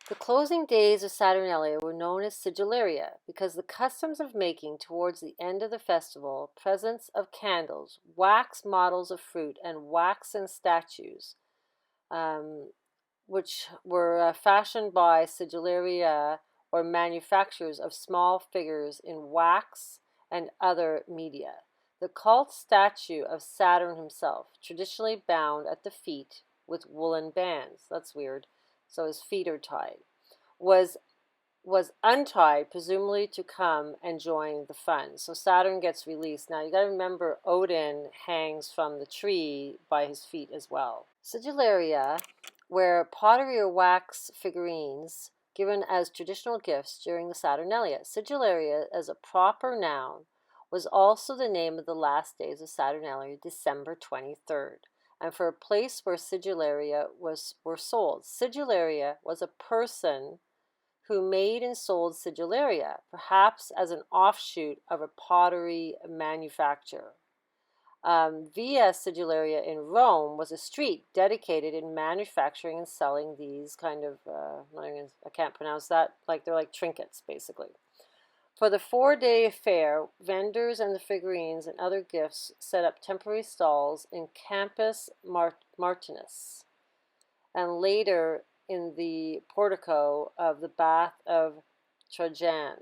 The closing days of Saturnalia were known as Sigillaria because the customs of making, towards the end of the festival, presents of candles, wax models of fruit, and waxen statues, um, which were fashioned by Sigillaria or manufacturers of small figures in wax and other media. The cult statue of Saturn himself, traditionally bound at the feet with woolen bands. That's weird. So his feet are tied. Was untied, presumably to come and join the fun. So Saturn gets released. Now you got to remember Odin hangs from the tree by his feet as well. Sigillaria, where pottery or wax figurines given as traditional gifts during the Saturnalia. Sigillaria, as a proper noun, was also the name of the last days of Saturnalia, December 23rd, and for a place where sigillaria were sold. Sigillaria was a person who made and sold sigillaria, perhaps as an offshoot of a pottery manufacturer. Via Sigillaria in Rome was a street dedicated in manufacturing and selling these kind of, I can't pronounce that, like they're like trinkets, basically. For the 4-day fair, vendors and the figurines and other gifts set up temporary stalls in Campus Martinus, and later in the portico of the Bath of Trajan.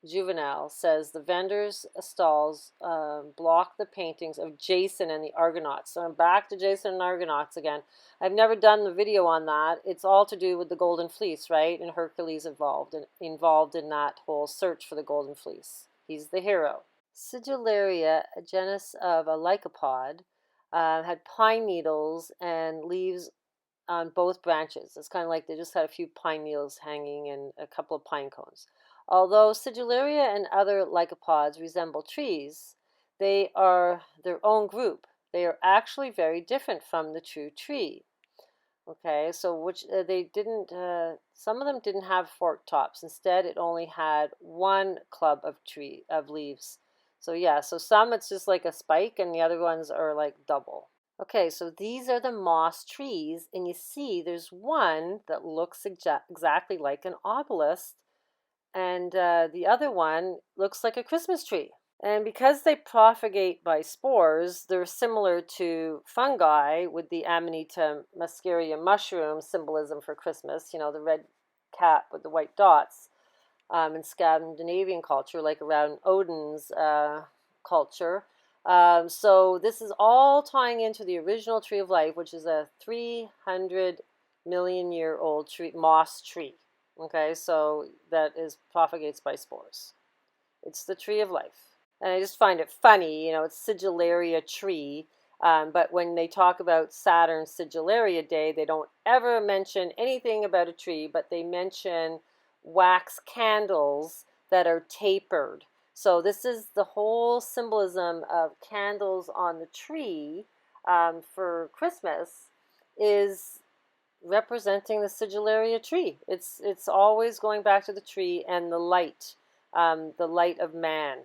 Juvenal says the vendors' stalls block the paintings of Jason and the Argonauts. So I'm back to Jason and Argonauts again. I've never done the video on that. It's all to do with the Golden Fleece, right? And Hercules involved in that whole search for the Golden Fleece. He's the hero. Sigillaria, a genus of a lycopod, had pine needles and leaves on both branches. It's kind of like they just had a few pine needles hanging and a couple of pine cones. Although Sigillaria and other lycopods resemble trees, they are their own group. They are actually very different from the true tree. Okay, so which they didn't, some of them didn't have forked tops. Instead, it only had one club of leaves. So yeah, so some it's just like a spike and the other ones are like double. Okay, so these are the moss trees, and you see there's one that looks exactly like an obelisk, and the other one looks like a Christmas tree. And because they propagate by spores, they're similar to fungi with the Amanita muscaria mushroom symbolism for Christmas, you know, the red cap with the white dots, in Scandinavian culture, like around Odin's culture. So this is all tying into the original tree of life, which is a 300 million-year-old tree, moss tree. Okay, so that propagates by spores. It's the tree of life. And I just find it funny, you know, it's Sigillaria tree. But when they talk about Saturn Sigillaria Day, they don't ever mention anything about a tree, but they mention wax candles that are tapered. So this is the whole symbolism of candles on the tree for Christmas is representing the Sigillaria tree. It's always going back to the tree and the light of man.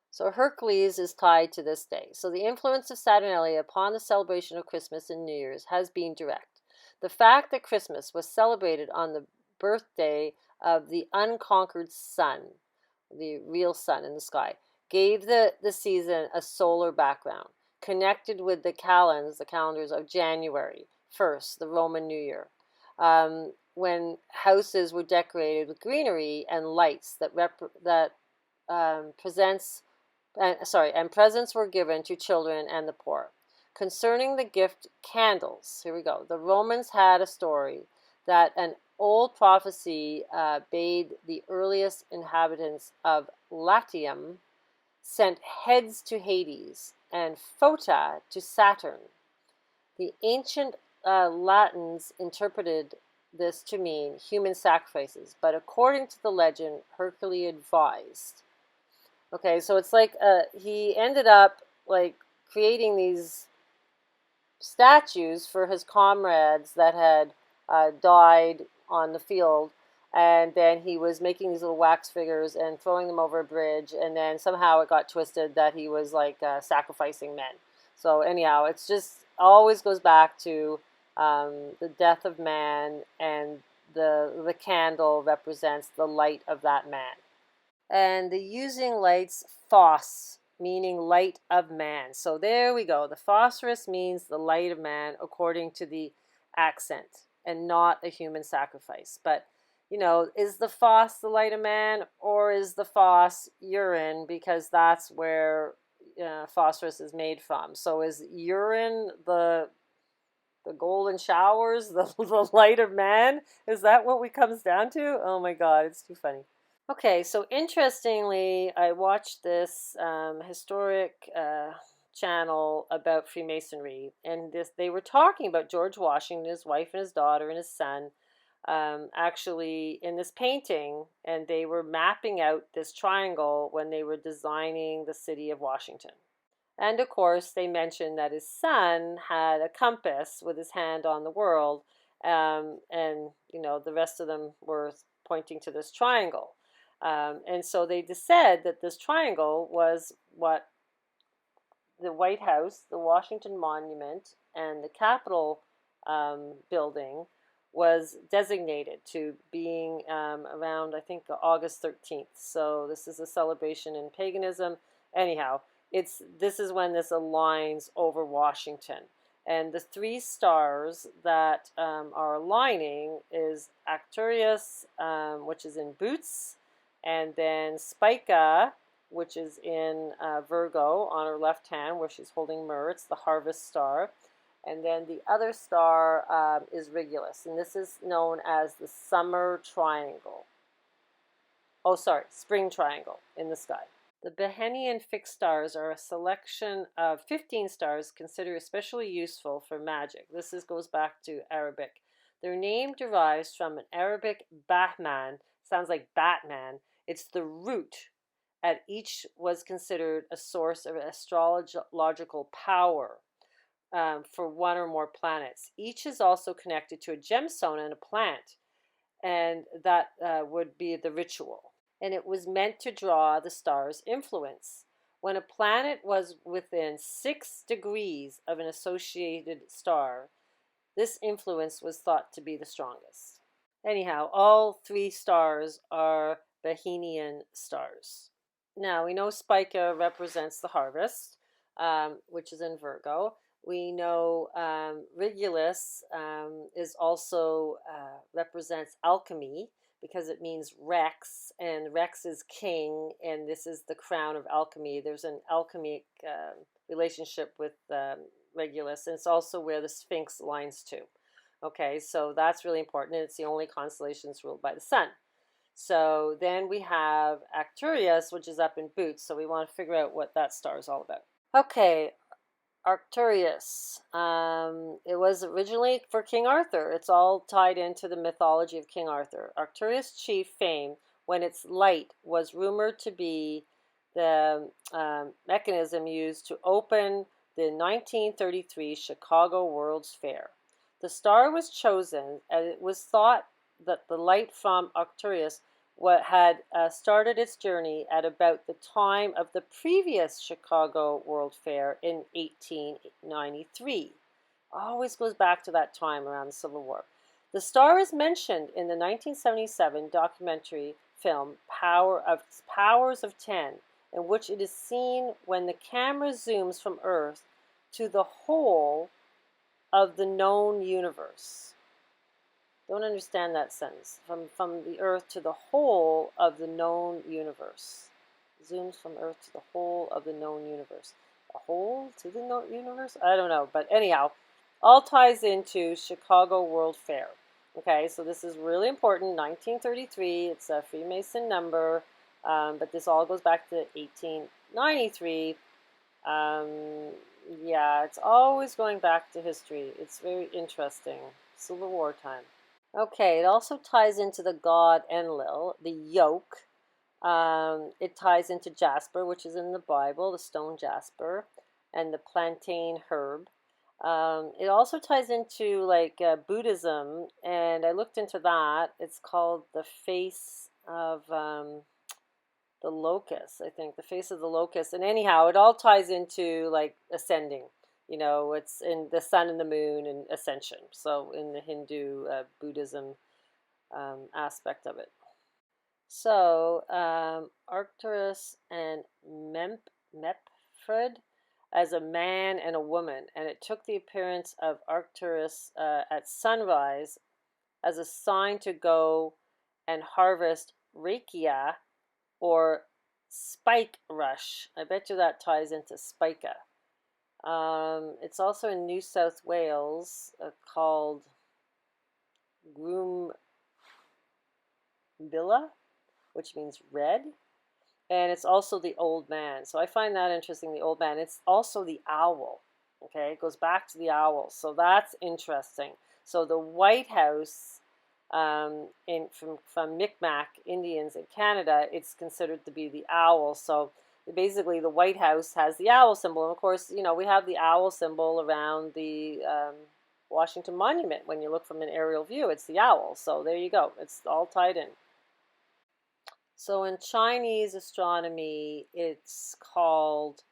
So Hercules is tied to this day. So the influence of Saturnalia upon the celebration of Christmas and New Year's has been direct. The fact that Christmas was celebrated on the birthday of the unconquered sun, the real sun in the sky, gave the season a solar background, connected with the calendars of January 1st, the Roman New Year, when houses were decorated with greenery and lights and presents were given to children and the poor. Concerning the gift candles, here we go. The Romans had a story that an old prophecy bade the earliest inhabitants of Latium sent heads to Hades and phota to Saturn. The ancient Latins interpreted this to mean human sacrifices, but according to the legend, Hercules advised. Okay, so it's like he ended up like creating these statues for his comrades that had died on the field, and then he was making these little wax figures and throwing them over a bridge, and then somehow it got twisted that he was like sacrificing men. So anyhow, it's just always goes back to the death of man and the candle represents the light of that man. And the using lights, phos, meaning light of man. So there we go. The phosphorus means the light of man according to the accent, and not a human sacrifice. But, you know, is the phos the light of man, or is the phos urine, because that's where phosphorus is made from? So is urine the golden showers, the light of man? Is that what it comes down to? Oh my God, it's too funny. Okay, so interestingly, I watched this historic channel about Freemasonry, and they were talking about George Washington, his wife and his daughter and his son, actually in this painting, and they were mapping out this triangle when they were designing the city of Washington. And of course, they mentioned that his son had a compass with his hand on the world, and you know, the rest of them were pointing to this triangle. And so they just said that this triangle was what the White House, the Washington Monument, and the Capitol building was designated to being around, I think, August 13th. So this is a celebration in paganism. Anyhow, this is when this aligns over Washington. And the three stars that are aligning is Arcturus, which is in Boots, and then Spica, which is in Virgo on her left hand, where she's holding myrrh. It's the harvest star. And then the other star is Regulus, and this is known as the summer triangle. Oh, sorry, spring triangle in the sky. The Behenian fixed stars are a selection of 15 stars considered especially useful for magic. This goes back to Arabic. Their name derives from an Arabic Bahman, sounds like Batman. It's the root at each was considered a source of astrological power for one or more planets. Each is also connected to a gemstone and a plant, and that would be the ritual. And it was meant to draw the star's influence. When a planet was within 6 degrees of an associated star, this influence was thought to be the strongest. Anyhow, all 3 stars are Behenian stars. Now, we know Spica represents the harvest, which is in Virgo. We know Regulus is also represents alchemy, because it means Rex, and Rex is king, and this is the crown of alchemy. There's an alchemic relationship with Regulus, and it's also where the Sphinx lines to. Okay, so that's really important, and it's the only constellation that's ruled by the sun. So then we have Arcturus, which is up in Boots, so we want to figure out what that star is all about. Okay, Arcturus. It was originally for King Arthur. It's all tied into the mythology of King Arthur. Arcturus' chief fame, when its light was rumored to be the mechanism used to open the 1933 Chicago World's Fair. The star was chosen, and it was thought that the light from Arcturus had started its journey at about the time of the previous Chicago World Fair in 1893. Always goes back to that time around the Civil War. The star is mentioned in the 1977 documentary film Powers of 10, in which it is seen when the camera zooms from Earth to the whole of the known universe. Don't understand that sentence. From the Earth to the whole of the known universe. Zooms from Earth to the whole of the known universe. The whole to the known universe? I don't know. But anyhow, all ties into Chicago World Fair. Okay, so this is really important. 1933. It's a Freemason number. But this all goes back to 1893. Yeah, it's always going back to history. It's very interesting. Civil War time. Okay, it also ties into the god Enlil, the yoke. It ties into jasper, which is in the Bible, the stone jasper, and the plantain herb. It also ties into Buddhism, and I looked into that. It's called the face of the locust, I think, the face of the locust. And anyhow, it all ties into like ascending. You know, it's in the sun and the moon and ascension. So in the Hindu, Buddhism, aspect of it. So, Arcturus and Mepfred as a man and a woman, and it took the appearance of Arcturus at sunrise as a sign to go and harvest rakia or spike rush. I bet you that ties into spica. It's also in New South Wales called Groombilla, which means red. And it's also the old man. So I find that interesting, the old man. It's also the owl. Okay, it goes back to the owl. So that's interesting. So the White House from Micmac Indians in Canada, it's considered to be the owl. So basically the White House has the owl symbol. And of course, you know, we have the owl symbol around the Washington Monument. When you look from an aerial view, it's the owl. So there you go. It's all tied in. So in Chinese astronomy, it's called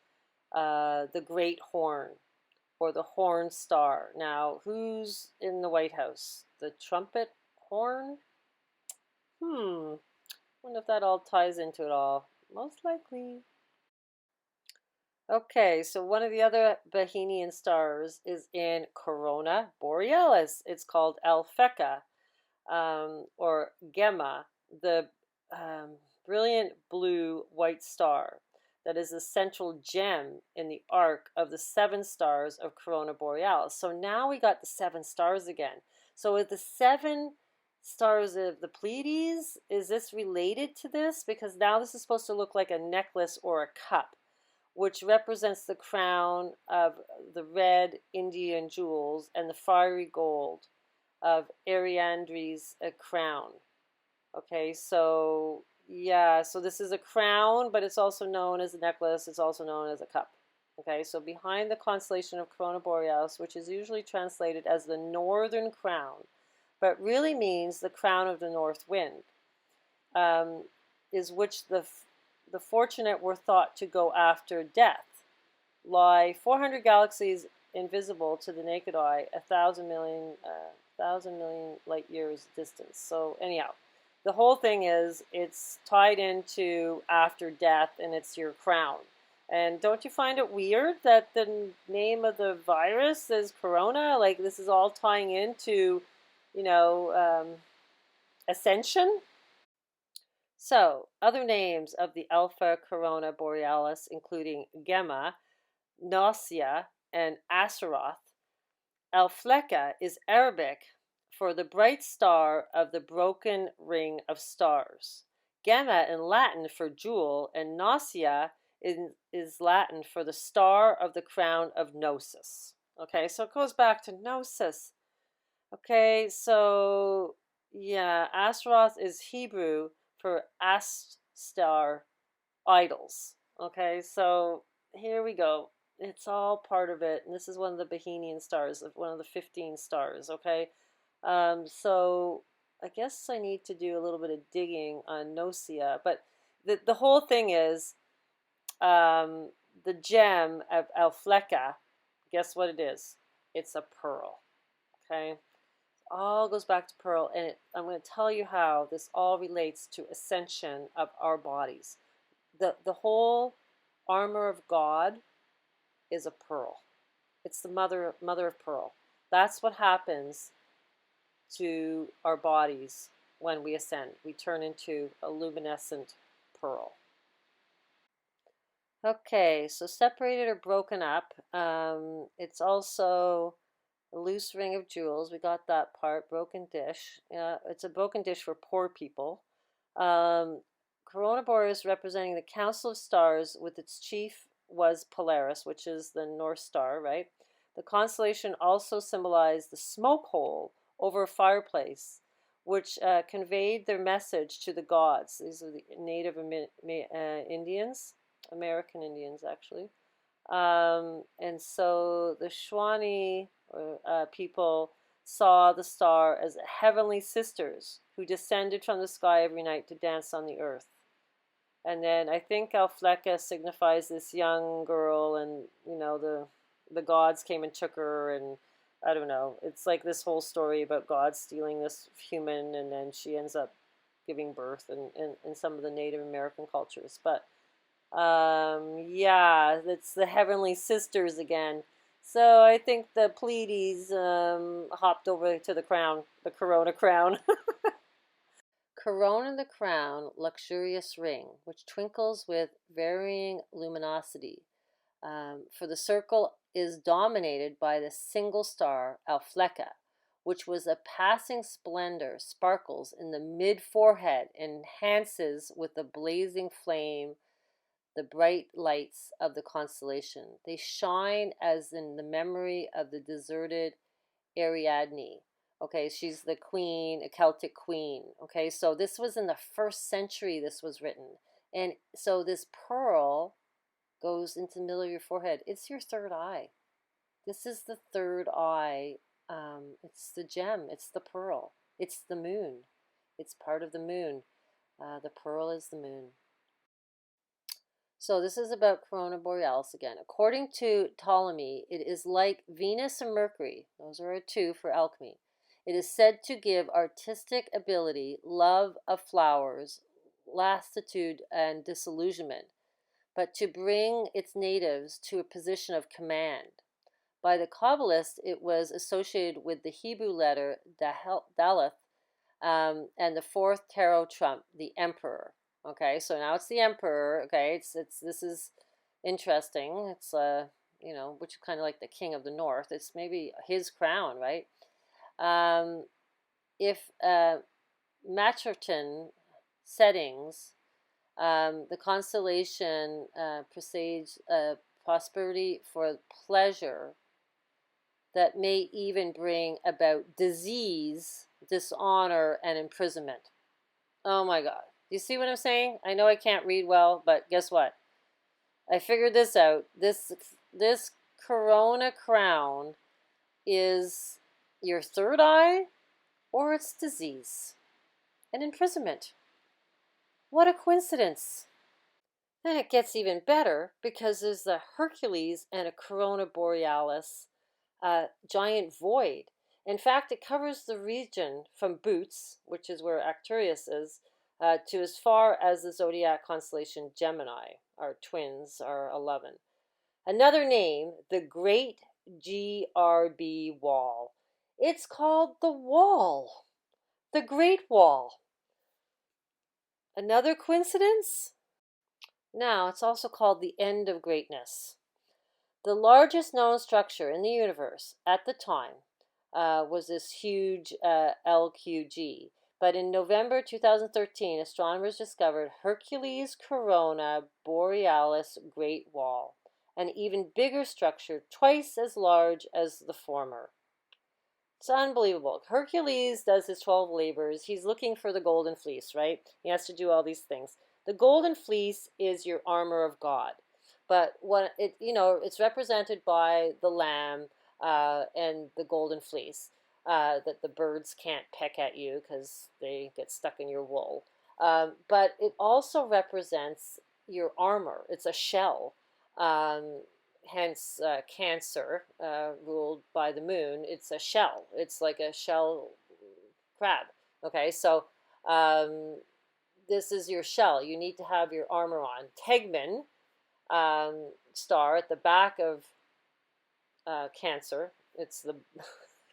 the Great Horn or the Horn Star. Now, who's in the White House? The trumpet horn? Wonder if that all ties into it all. Most likely. Okay, so one of the other Bohemian stars is in Corona Borealis. It's called Alphecca, or Gemma, the brilliant blue-white star that is the central gem in the arc of the 7 stars of Corona Borealis. So now we got the 7 stars again. So with the 7 stars of the Pleiades, is this related to this? Because now this is supposed to look like a necklace or a cup, which represents the crown of the red Indian jewels and the fiery gold of Ariandri's crown. Okay, so yeah, so this is a crown, but it's also known as a necklace. It's also known as a cup. Okay, so behind the constellation of Corona Borealis, which is usually translated as the northern crown, but really means the crown of the north wind, is which the fortunate were thought to go after death, lie 400 galaxies invisible to the naked eye, 1,000 million light years distance. So anyhow, the whole thing is it's tied into after death, and it's your crown. And don't you find it weird that the name of the virus is Corona? Like, this is all tying into, you know, Ascension? So, other names of the Alpha Corona Borealis, including Gemma, Nausea, and Aseroth. Alphleca is Arabic for the bright star of the broken ring of stars. Gemma in Latin for jewel, and Nausea is Latin for the star of the crown of Gnosis. Okay, so it goes back to Gnosis. Okay, so yeah, Astaroth is Hebrew for Astar, idols. Okay, so here we go. It's all part of it, and this is one of the Bohemian stars, one of the 15 stars. Okay, so I guess I need to do a little bit of digging on Nausea, but the whole thing is the gem of Alphleca. Guess what it is? It's a pearl. Okay, all goes back to pearl, and I'm going to tell you how this all relates to ascension of our bodies. The whole armor of God is a pearl. It's the mother of pearl. That's what happens to our bodies when we ascend. We turn into a luminescent pearl. Okay, so separated or broken up. It's also a loose ring of jewels. We got that part. Broken dish. It's a broken dish for poor people. Corona Borealis representing the Council of Stars, with its chief was Polaris, which is the North Star, right? The constellation also symbolized the smoke hole over a fireplace, which conveyed their message to the gods. These are the Native Indians, American Indians, actually. And so the Shawnee people saw the star as heavenly sisters who descended from the sky every night to dance on the earth. And then I think Alphleca signifies this young girl, and you know the gods came and took her, and I don't know. It's like this whole story about God stealing this human, and then she ends up giving birth in some of the Native American cultures. But yeah, it's the Heavenly Sisters again. So I think the Pleiades hopped over to the crown, the Corona crown. Corona the crown, luxurious ring, which twinkles with varying luminosity. For the circle is dominated by the single star Alphleca, which was a passing splendor, sparkles in the mid forehead, enhances with a blazing flame the bright lights of the constellation. They shine as in the memory of the deserted Ariadne. Okay, she's the queen, a Celtic queen. Okay, so this was in the 1st century, this was written. And so this pearl goes into the middle of your forehead. It's your third eye. This is the third eye. It's the gem. It's the pearl. It's the moon. It's part of the moon. The pearl is the moon. So this is about Corona Borealis again. According to Ptolemy, it is like Venus and Mercury. Those are our two for alchemy. It is said to give artistic ability, love of flowers, lassitude, and disillusionment, but to bring its natives to a position of command. By the Kabbalists, it was associated with the Hebrew letter Daleth, and the 4th tarot trump, the Emperor. Okay, so now it's the Emperor. Okay, it's this is interesting. It's which is kind of like the King of the North. It's maybe his crown, right? If Macherton settings, the constellation presages prosperity for pleasure that may even bring about disease, dishonor, and imprisonment. Oh my God. Do you see what I'm saying? I know I can't read well, but guess what? I figured this out. This Corona crown is your third eye, or it's disease and imprisonment. What a coincidence. Then it gets even better because there's the Hercules and a Corona Borealis giant void. In fact, it covers the region from Boots, which is where Arcturus is, to as far as the zodiac constellation Gemini. Our twins are 11. Another name, the Great GRB Wall. It's called the Wall, the Great Wall. Another coincidence? Now, it's also called the End of Greatness. The largest known structure in the universe at the time was this huge LQG. But in November 2013, astronomers discovered Hercules Corona Borealis Great Wall, an even bigger structure, twice as large as the former. It's unbelievable. Hercules does his 12 labors. He's looking for the golden fleece, right? He has to do all these things. The golden fleece is your armor of God. But what it's represented by the lamb and the golden fleece, that the birds can't peck at you because they get stuck in your wool. But it also represents your armor. It's a shell. Hence Cancer, ruled by the moon. It's a shell. It's like a shell crab. Okay, so this is your shell. You need to have your armor on. Tegman star at the back of Cancer. It's the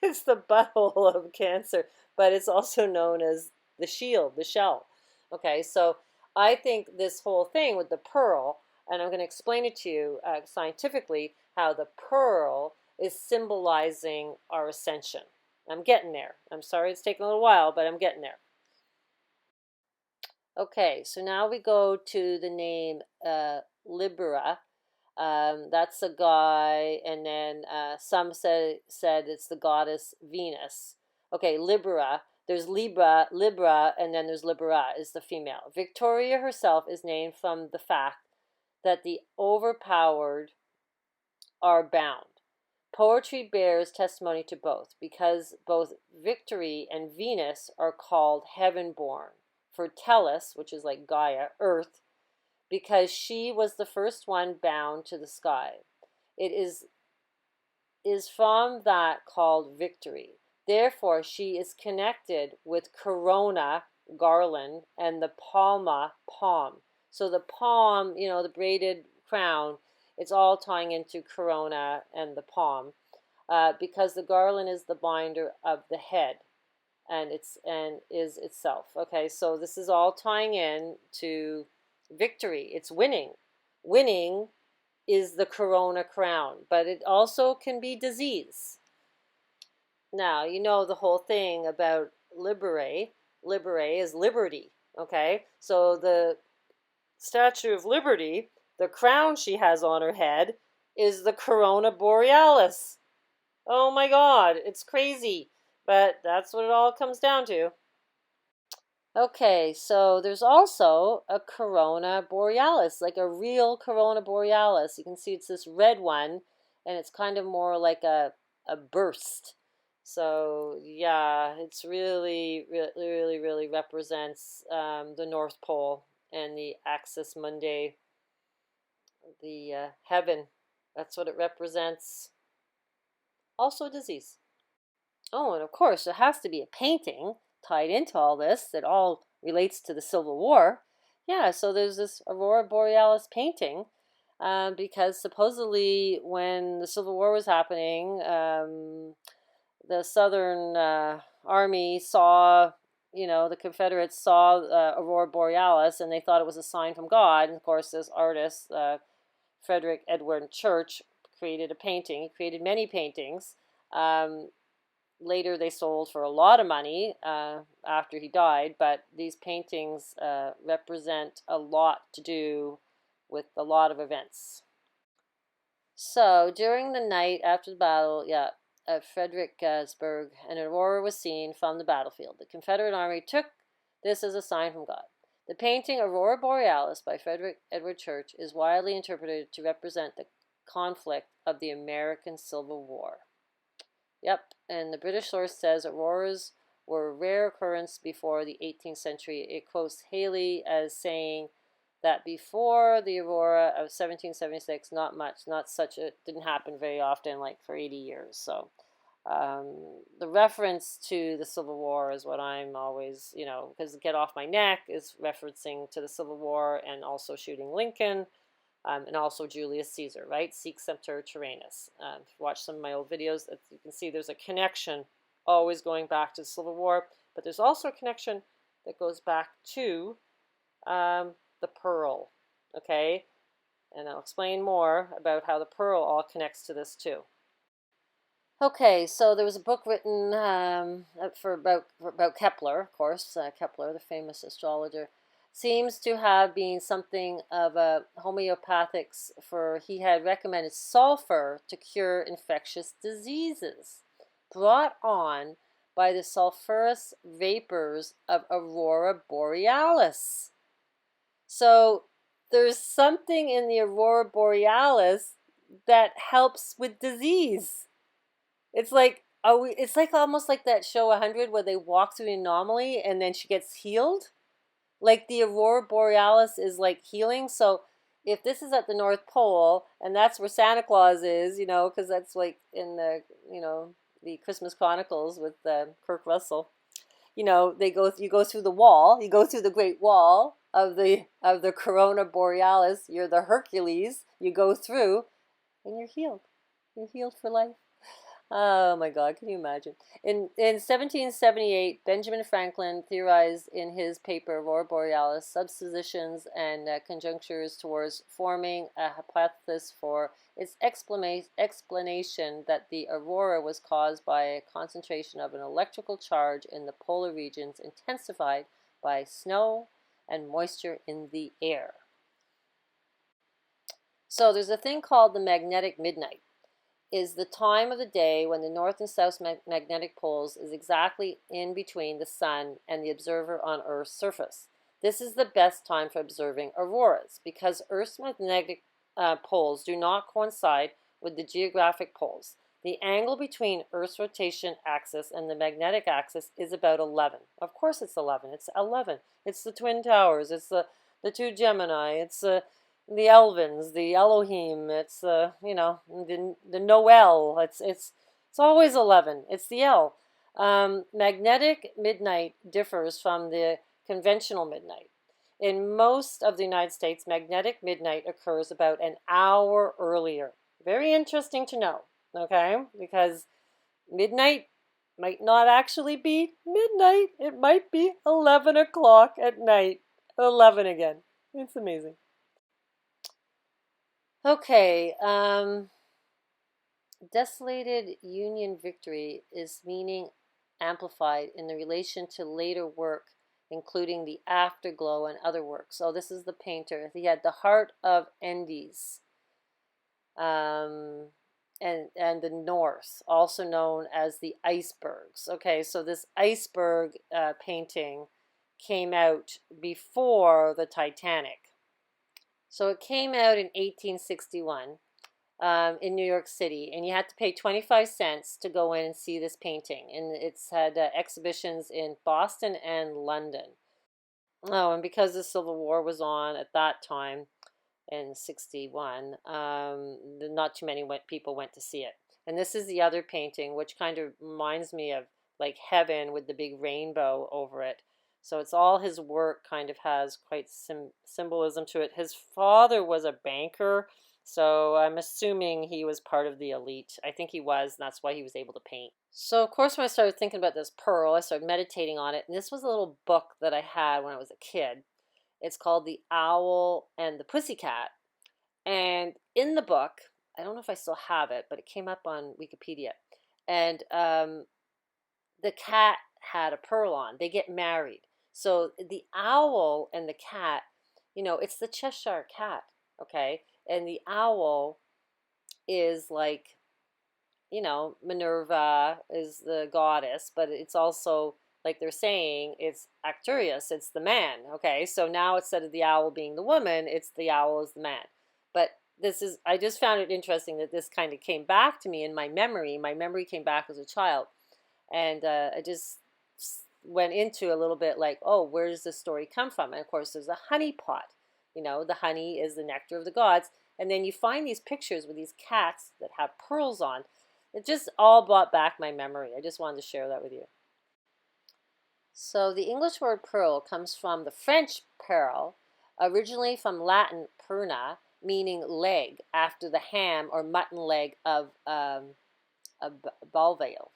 it's the butthole of Cancer, but it's also known as the shield, the shell. Okay, so I think this whole thing with the pearl, and I'm going to explain it to you scientifically, how the pearl is symbolizing our ascension. I'm getting there. I'm sorry it's taking a little while, but I'm getting there. Okay, so now we go to the name Libera. That's a guy, and then some said it's the goddess Venus. Okay, Libera. There's Libra, and then there's Libera is the female. Victoria herself is named from the fact that the overpowered are bound. Poetry bears testimony to both, because both Victory and Venus are called heaven-born. For Tellus, which is like Gaia, Earth, because she was the first one bound to the sky. It is is from that called victory. Therefore, she is connected with corona, garland, and the palma, palm. So the palm, the braided crown, it's all tying into corona and the palm, because the garland is the binder of the head, and is itself. Okay, so this is all tying in to victory. It's winning. Winning is the corona crown, but it also can be disease. Now, you know the whole thing about libere. Libere is liberty. Okay, so the Statue of Liberty, the crown she has on her head, is the corona borealis. Oh my God, it's crazy, but that's what it all comes down to. Okay, so there's also a corona borealis, like a real corona borealis. You can see it's this red one, and it's kind of more like a burst. So yeah, it's really, really, really represents the North Pole and the Axis Mundi, the heaven. That's what it represents. Also disease. Oh, and of course, there has to be a painting tied into all this that all relates to the Civil War. Yeah, so there's this Aurora Borealis painting, because supposedly when the Civil War was happening, the Southern Army saw, the Confederates saw Aurora Borealis, and they thought it was a sign from God. And of course, this artist, Frederick Edward Church, created a painting. He created many paintings. Later, they sold for a lot of money after he died, but these paintings represent a lot to do with a lot of events. So, during the night after the battle, at Fredericksburg, an aurora was seen from the battlefield. The Confederate Army took this as a sign from God. The painting Aurora Borealis by Frederick Edward Church is widely interpreted to represent the conflict of the American Civil War. Yep, and the British source says auroras were a rare occurrence before the 18th century. It quotes Haley as saying that before the aurora of 1776, not much, not such a, didn't happen very often, like for 80 years. So the reference to the Civil War is what I'm always, because Get Off My Neck is referencing to the Civil War and also shooting Lincoln. And also Julius Caesar, right? Sic Semper Tyrannis. If you watch some of my old videos, you can see there's a connection always going back to the Civil War, but there's also a connection that goes back to the pearl, okay? And I'll explain more about how the pearl all connects to this too. Okay, so there was a book written about Kepler, of course. Kepler, the famous astrologer, seems to have been something of a homeopathics, for he had recommended sulfur to cure infectious diseases brought on by the sulfurous vapors of Aurora Borealis. So there's something in the Aurora Borealis that helps with disease. It's like almost like that show 100 where they walk through an anomaly and then she gets healed. Like the Aurora Borealis is like healing. So if this is at the North Pole and that's where Santa Claus is, because that's like in the, the Christmas Chronicles with Kirk Russell, you go through the wall, you go through the Great Wall of the Corona Borealis. You're the Hercules. You go through, and you're healed. You're healed for life. Oh my God, can you imagine? In 1778, Benjamin Franklin theorized in his paper Aurora Borealis suppositions and conjectures towards forming a hypothesis for its explanation that the aurora was caused by a concentration of an electrical charge in the polar regions intensified by snow and moisture in the air. So there's a thing called the magnetic midnight. Is the time of the day when the north and south magnetic poles is exactly in between the sun and the observer on Earth's surface. This is the best time for observing auroras because Earth's magnetic poles do not coincide with the geographic poles. The angle between Earth's rotation axis and the magnetic axis is about 11. Of course it's 11. It's 11. It's the Twin Towers. It's the two Gemini. It's the Elvins, the Elohim. It's the Noel. It's always 11. It's the L. Magnetic midnight differs from the conventional midnight. In most of the United States, magnetic midnight occurs about an hour earlier. Very interesting to know, okay? Because midnight might not actually be midnight. It might be 11 o'clock at night. 11 again. It's amazing. Okay, desolated Union victory is meaning amplified in the relation to later work, including the Afterglow and other works. So this is the painter. He had the Heart of Endes, um, and the North, also known as the icebergs. Okay, so this iceberg painting came out before the Titanic. So it came out in 1861 in New York City, and you had to pay 25 cents to go in and see this painting. And it's had exhibitions in Boston and London. Oh, and because the Civil War was on at that time in 61, not too many people went to see it. And this is the other painting, which kind of reminds me of like heaven with the big rainbow over it. So it's all his work kind of has quite symbolism to it. His father was a banker, so I'm assuming he was part of the elite. I think he was, and that's why he was able to paint. So, of course, when I started thinking about this pearl, I started meditating on it. And this was a little book that I had when I was a kid. It's called The Owl and the Pussycat. And in the book, I don't know if I still have it, but it came up on Wikipedia. And the cat had a pearl on. They get married. So the owl and the cat, it's the Cheshire cat, okay? And the owl is like, Minerva is the goddess, but it's also, like they're saying, it's Arcturus, it's the man, okay? So now instead of the owl being the woman, it's the owl is the man. But I just found it interesting that this kind of came back to me in my memory. My memory came back as a child. And I just went into a little bit like, oh, where does this story come from? And of course, there's a honey pot. The honey is the nectar of the gods. And then you find these pictures with these cats that have pearls on. It just all brought back my memory. I just wanted to share that with you. So the English word pearl comes from the French pearl, originally from Latin perna, meaning leg, after the ham or mutton leg of a balvale.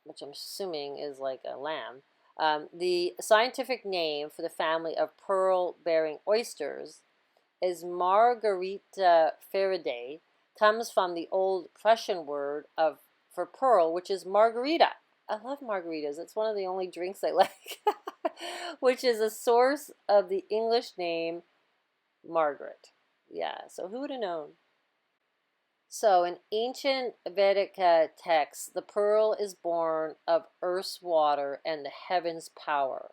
Which I'm assuming is like a lamb. The scientific name for the family of pearl-bearing oysters is Margarita Faraday, comes from the old Prussian word for pearl, which is margarita. I love margaritas. It's one of the only drinks I like, which is a source of the English name Margaret. Yeah, so who would have known? So in ancient Vedic texts, the pearl is born of earth's water and the heavens' power,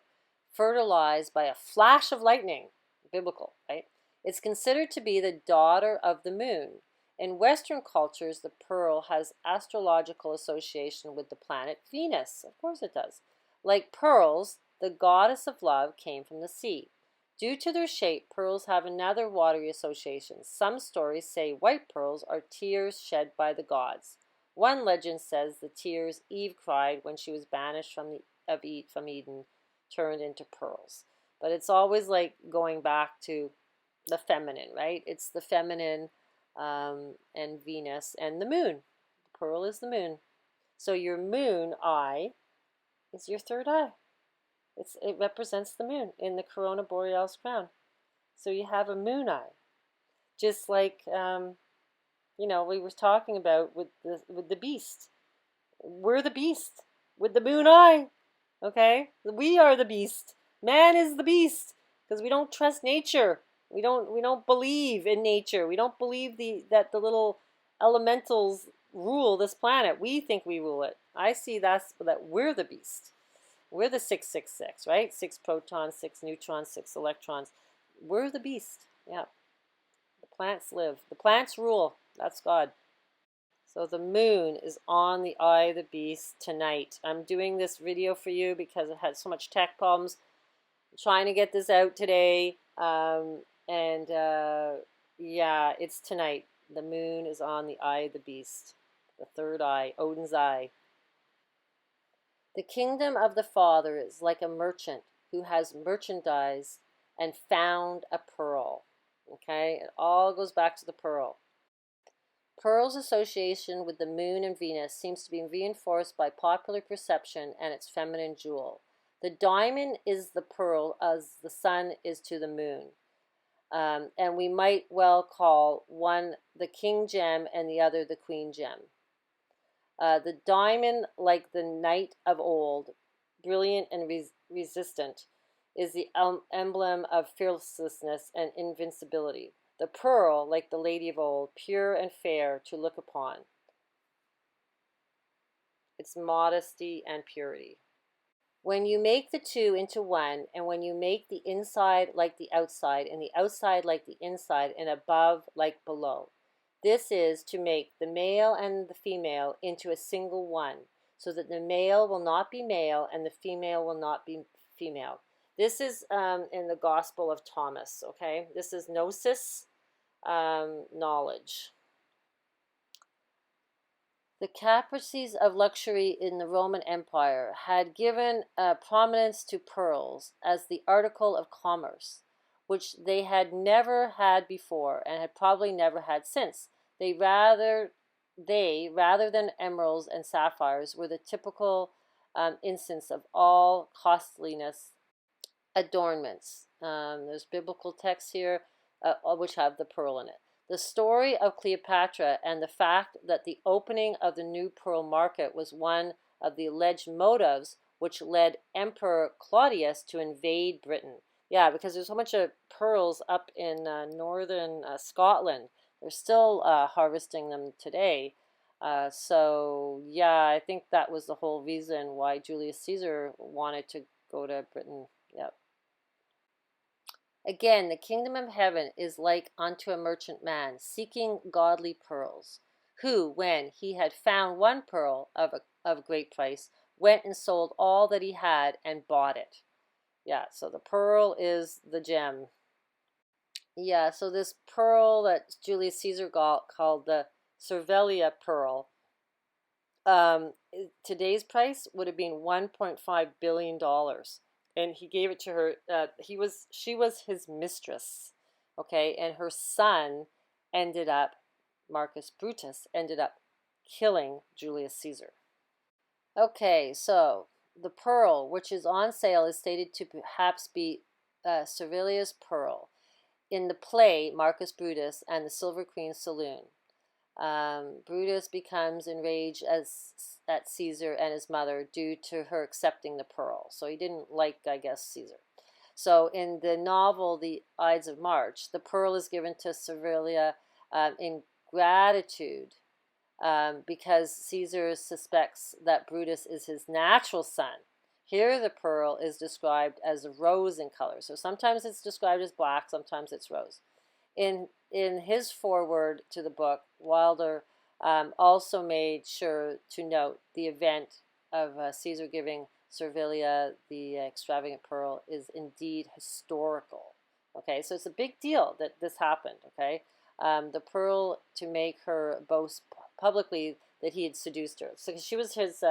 fertilized by a flash of lightning. Biblical, right? It's considered to be the daughter of the moon. In Western cultures, the pearl has astrological association with the planet Venus. Of course it does. Like pearls, the goddess of love came from the sea. Due to their shape, pearls have another watery association. Some stories say white pearls are tears shed by the gods. One legend says the tears Eve cried when she was banished from Eden turned into pearls. But it's always like going back to the feminine, right? It's the feminine and Venus and the moon. The pearl is the moon. So your moon eye is your third eye. It represents the moon in the corona borealis crown. So you have a moon eye, just like we were talking about with the beast. We're the beast with the moon eye. Okay, we are the beast. Man is the beast because we don't trust nature. We don't believe in nature. We don't believe that the little elementals rule this planet. We think we rule it. I see that we're the beast. We're the 666, right? 6 protons, 6 neutrons, 6 electrons. We're the beast. Yeah. The plants live. The plants rule. That's God. So the moon is on the eye of the beast tonight. I'm doing this video for you because it had so much tech problems. I'm trying to get this out today. And yeah, it's tonight. The moon is on the eye of the beast, the third eye, Odin's eye. The kingdom of the Father is like a merchant who has merchandise and found a pearl. Okay, it all goes back to the pearl. Pearl's association with the moon and Venus seems to be reinforced by popular perception and its feminine jewel. The diamond is the pearl as the sun is to the moon. And we might well call one the king gem and the other the queen gem. The diamond, like the knight of old, brilliant and resistant, is the emblem of fearlessness and invincibility. The pearl, like the lady of old, pure and fair to look upon. Its modesty and purity. When you make the two into one, and when you make the inside like the outside, and the outside like the inside, and above like below, this is to make the male and the female into a single one, so that the male will not be male and the female will not be female. This is in the Gospel of Thomas, okay? This is gnosis knowledge. The caprices of luxury in the Roman Empire had given prominence to pearls as the article of commerce, which they had never had before and had probably never had since. Rather than emeralds and sapphires, were the typical instance of all costliness adornments. There's biblical texts here which have the pearl in it. The story of Cleopatra and the fact that the opening of the new pearl market was one of the alleged motives which led Emperor Claudius to invade Britain. Yeah, because there's so much of pearls up in northern Scotland. They're still harvesting them today. So, yeah, I think that was the whole reason why Julius Caesar wanted to go to Britain. Yep. Again, the kingdom of heaven is like unto a merchant man seeking godly pearls, who, when he had found one pearl of great price, went and sold all that he had and bought it. Yeah, so the pearl is the gem. Yeah, so this pearl that Julius Caesar got called the Cervelia pearl, today's price would have been $1.5 billion. And he gave it to her. She was his mistress, okay, and her son Marcus Brutus ended up killing Julius Caesar. Okay, so the pearl, which is on sale, is stated to perhaps be Servilia's pearl in the play Marcus Brutus and the Silver Queen Saloon. Brutus becomes enraged at Caesar and his mother due to her accepting the pearl. So he didn't like, I guess, Caesar. So in the novel The Ides of March, the pearl is given to Servilia in gratitude because Caesar suspects that Brutus is his natural son. Here the pearl is described as rose in color. So sometimes it's described as black, sometimes it's rose. In his foreword to the book, Wilder also made sure to note the event of Caesar giving Servilia the extravagant pearl is indeed historical. Okay, so it's a big deal that this happened. Okay, the pearl to make her boast publicly that he had seduced her. So she was his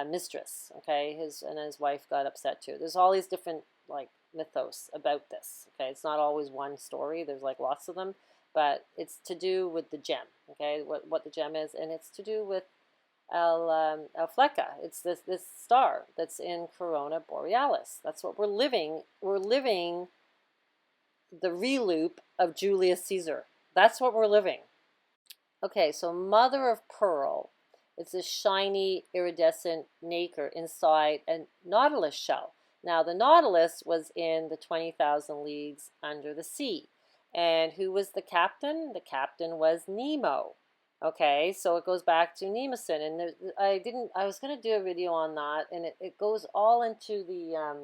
mistress. Okay, his wife got upset too. There's all these different mythos about this. Okay, it's not always one story. There's lots of them, but it's to do with the gem. Okay, what the gem is, and it's to do with El Fleca. It's this star that's in Corona Borealis. That's what we're living. We're living the reloop of Julius Caesar. That's what we're living. Okay, so mother of pearl. It's a shiny, iridescent nacre inside a nautilus shell. Now, the Nautilus was in the 20,000 Leagues Under the Sea. And who was the captain? The captain was Nemo. Okay, so it goes back to Nemesis. And I was going to do a video on that, and it goes all into the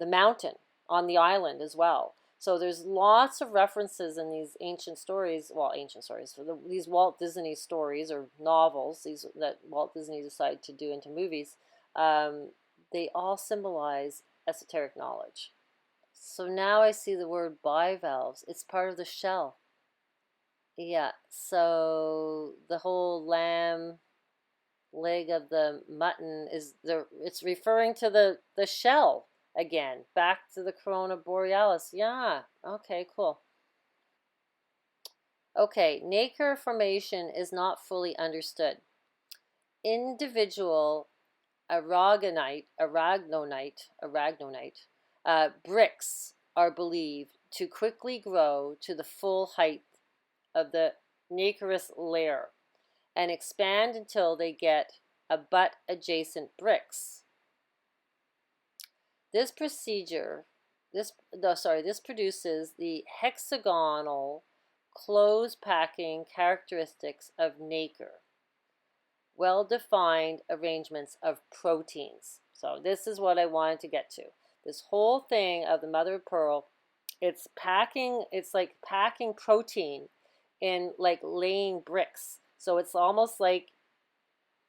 mountain on the island as well. So there's lots of references in these ancient stories, these Walt Disney stories or novels, these that Walt Disney decided to do into movies. They all symbolize esoteric knowledge. So now I see the word bivalves. It's part of the shell. Yeah, so the whole lamb leg of the mutton is it's referring to the shell again, back to the corona borealis. Yeah, okay, cool. Okay, nacre formation is not fully understood. Individual aragonite bricks are believed to quickly grow to the full height of the nacreous layer and expand until they get butt adjacent bricks. This procedure, this produces the hexagonal close packing characteristics of nacre, well-defined arrangements of proteins. So this is what I wanted to get to. This whole thing of the mother of pearl, it's like packing protein in like laying bricks. So it's almost like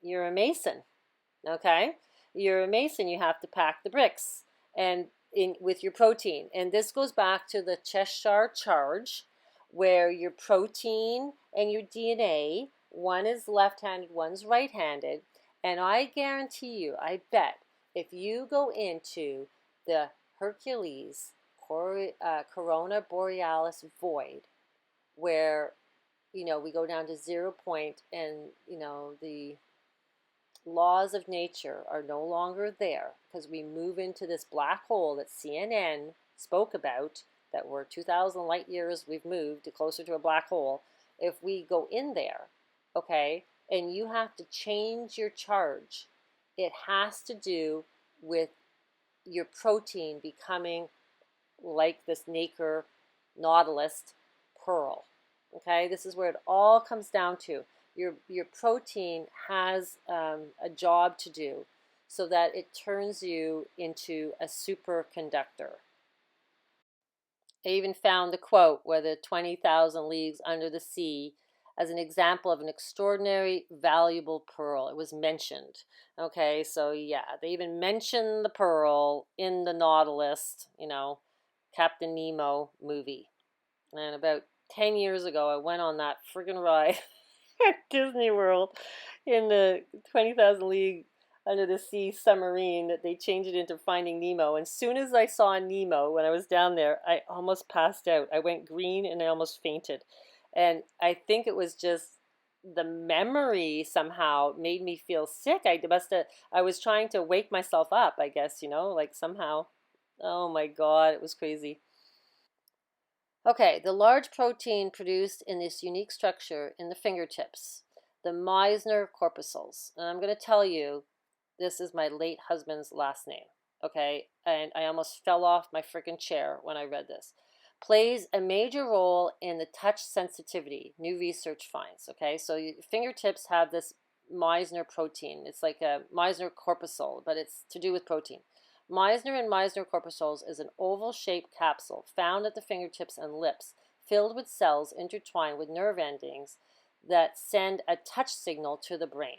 you're a mason, okay? You're a mason, you have to pack the bricks and in with your protein. And this goes back to the Cheshire charge, where your protein and your DNA, one is left-handed, one's right-handed, and I guarantee you, I bet, if you go into the Hercules Corona Borealis void, where we go down to 0 point and the laws of nature are no longer there because we move into this black hole that CNN spoke about, that we're 2,000 light years, we've moved closer to a black hole. If we go in there, okay, and you have to change your charge, it has to do with your protein becoming like this nacre nautilus pearl. Okay, this is where it all comes down to. Your protein has a job to do so that it turns you into a superconductor. I even found the quote where the 20,000 leagues under the sea as an example of an extraordinary valuable pearl. It was mentioned. Okay, so yeah, they even mentioned the pearl in the Nautilus, Captain Nemo movie. And about 10 years ago, I went on that friggin' ride at Disney World in the 20,000 League Under the Sea submarine that they changed it into Finding Nemo. And as soon as I saw Nemo when I was down there, I almost passed out. I went green and I almost fainted. And I think it was just the memory somehow made me feel sick. I was trying to wake myself up, I guess, like somehow. Oh my God, it was crazy. Okay, the large protein produced in this unique structure in the fingertips, the Meissner corpuscles. And I'm going to tell you, this is my late husband's last name, okay? And I almost fell off my freaking chair when I read this. Plays a major role in the touch sensitivity, new research finds, okay? So your fingertips have this Meissner protein. It's like a Meissner corpuscle, but it's to do with protein. Meissner and Meissner corpuscles is an oval-shaped capsule found at the fingertips and lips, filled with cells intertwined with nerve endings that send a touch signal to the brain.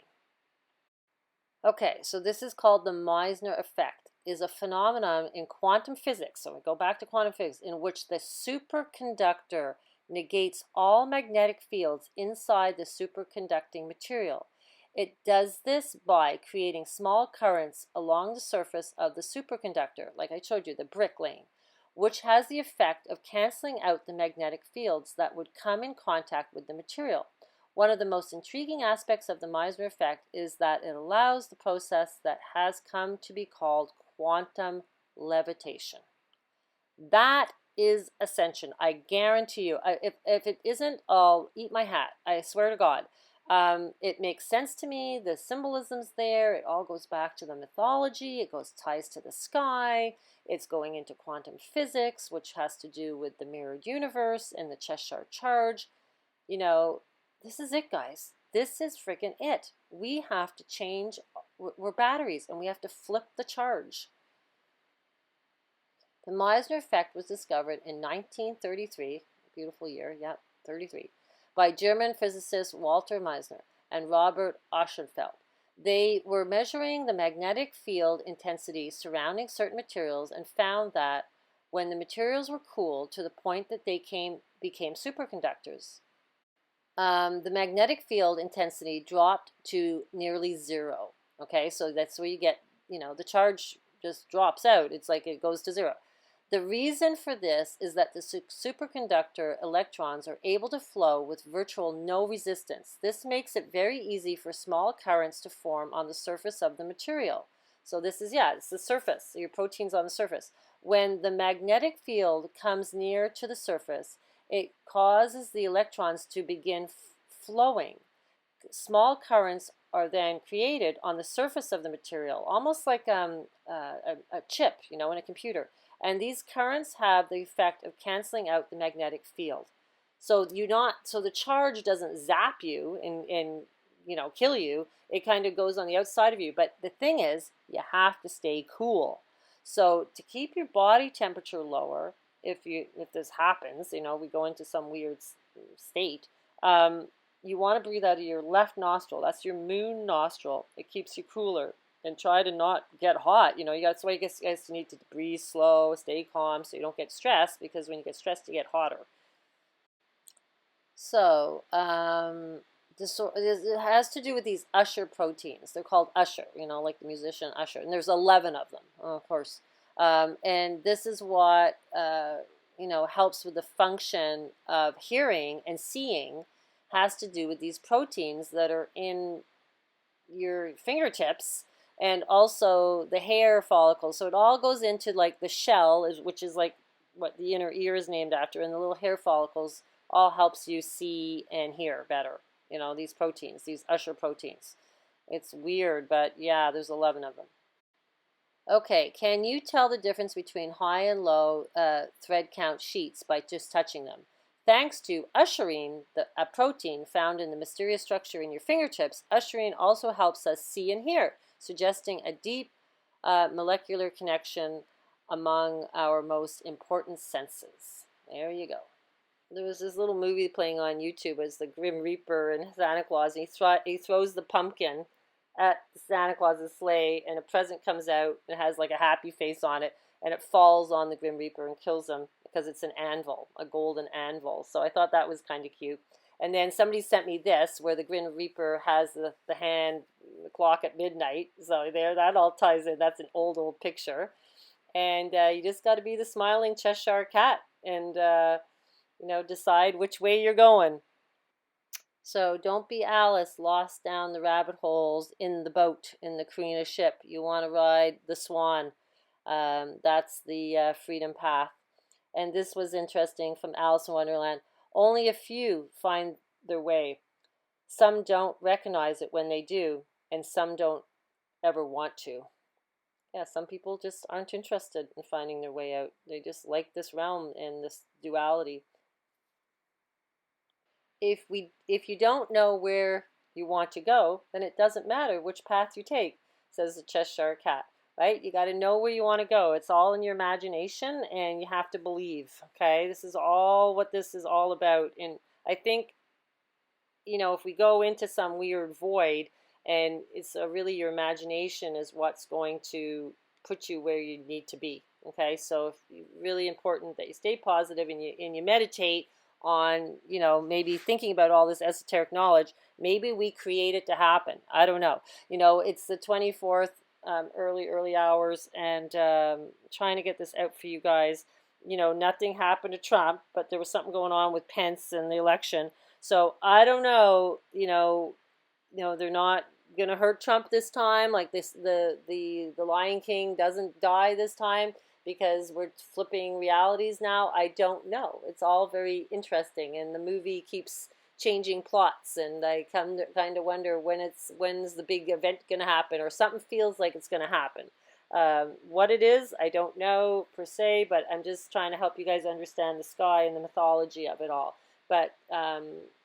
Okay, so this is called the Meissner effect, is a phenomenon in quantum physics, so we go back to quantum physics, in which the superconductor negates all magnetic fields inside the superconducting material. It does this by creating small currents along the surface of the superconductor, like I showed you, the brick lane, which has the effect of canceling out the magnetic fields that would come in contact with the material. One of the most intriguing aspects of the Meissner effect is that it allows the process that has come to be called quantum levitation. That is Ascension. I guarantee you. If it isn't, I'll eat my hat. I swear to God. It makes sense to me. The symbolism's there. It all goes back to the mythology. It ties to the sky. It's going into quantum physics, which has to do with the mirrored universe and the Cheshire charge. This is it, guys. This is freaking it. We have to change. We're batteries, and we have to flip the charge. The Meissner effect was discovered in 1933, beautiful year, yeah, 33, by German physicists Walter Meissner and Robert Aschenfeld. They were measuring the magnetic field intensity surrounding certain materials and found that when the materials were cooled to the point that they became superconductors. The magnetic field intensity dropped to nearly zero. Okay, so that's where you get, the charge just drops out. It's like it goes to zero. The reason for this is that the superconductor electrons are able to flow with virtual no resistance. This makes it very easy for small currents to form on the surface of the material. So this is, it's the surface, your protein's on the surface. When the magnetic field comes near to the surface, it causes the electrons to begin flowing. Small currents are then created on the surface of the material, almost like a chip, in a computer. And these currents have the effect of canceling out the magnetic field. So the charge doesn't zap you and kill you. It kind of goes on the outside of you. But the thing is, you have to stay cool. So to keep your body temperature lower, if this happens, we go into some weird state, you want to breathe out of your left nostril. That's your moon nostril. It keeps you cooler. And try to not get hot. That's why you guys need to breathe slow, stay calm, so you don't get stressed, because when you get stressed, you get hotter. So it has to do with these Usher proteins. They're called Usher, like the musician Usher. And there's 11 of them, of course. And this is what, helps with the function of hearing and seeing, has to do with these proteins that are in your fingertips, and also the hair follicles. So it all goes into like the shell, which is like what the inner ear is named after, and the little hair follicles all helps you see and hear better. These proteins, these Usher proteins. It's weird, but yeah, there's 11 of them. Okay, can you tell the difference between high and low thread count sheets by just touching them? Thanks to usherine, a protein found in the mysterious structure in your fingertips, usherine also helps us see and hear, suggesting a deep molecular connection among our most important senses. There you go. There was this little movie playing on YouTube as the Grim Reaper and Santa Claus, and he throws the pumpkin at Santa Claus's sleigh, and a present comes out and has like a happy face on it, and it falls on the Grim Reaper and kills him because it's an anvil, a golden anvil. So I thought that was kind of cute. And then somebody sent me this, where the Grim Reaper has the clock at midnight. So there, that all ties in. That's an old picture. And you just got to be the smiling Cheshire cat and, decide which way you're going. So don't be Alice, lost down the rabbit holes in the boat, in the Carina ship. You want to ride the Swan. That's the freedom path. And this was interesting from Alice in Wonderland. Only a few find their way. Some don't recognize it when they do, and some don't ever want to. Yeah, some people just aren't interested in finding their way out. They just like this realm and this duality. If you don't know where you want to go, then it doesn't matter which path you take, says the Cheshire Cat. Right? You got to know where you want to go. It's all in your imagination, and you have to believe. Okay? This is all what this is all about. And I think, if we go into some weird void, and it's really your imagination is what's going to put you where you need to be. Okay? So it's really important that you stay positive and you meditate on, maybe thinking about all this esoteric knowledge. Maybe we create it to happen. I don't know. It's the 24th. Early hours, and trying to get this out for you guys. Nothing happened to Trump, but there was something going on with Pence and the election. So I don't know. They're not gonna hurt Trump this time. Like this, the Lion King doesn't die this time because we're flipping realities now. I don't know. It's all very interesting, and the movie keeps changing plots, and I kind of wonder when's the big event going to happen, or something feels like it's going to happen. What it is, I don't know per se, but I'm just trying to help you guys understand the sky and the mythology of it all. But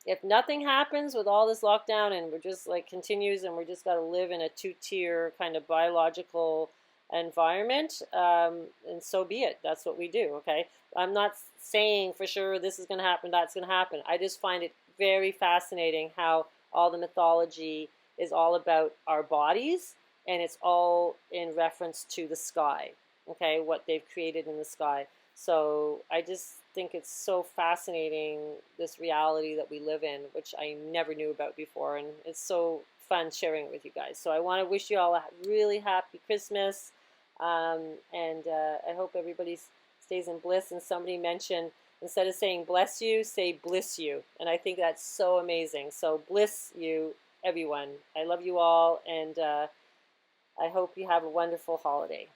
if nothing happens with all this lockdown, and we're just like continues, and we're just got to live in a two-tier kind of biological environment, and so be it. That's what we do. Okay, I'm not saying for sure this is going to happen, that's going to happen. I just find it very fascinating how all the mythology is all about our bodies, and it's all in reference to the sky. Okay, what they've created in the sky. So I just think it's so fascinating, this reality that we live in, which I never knew about before. And it's so fun sharing it with you guys. So I want to wish you all a really happy Christmas. And I hope everybody stays in bliss. And somebody mentioned, instead of saying bless you, say bliss you. And I think that's so amazing. So bliss you, everyone. I love you all. And I hope you have a wonderful holiday.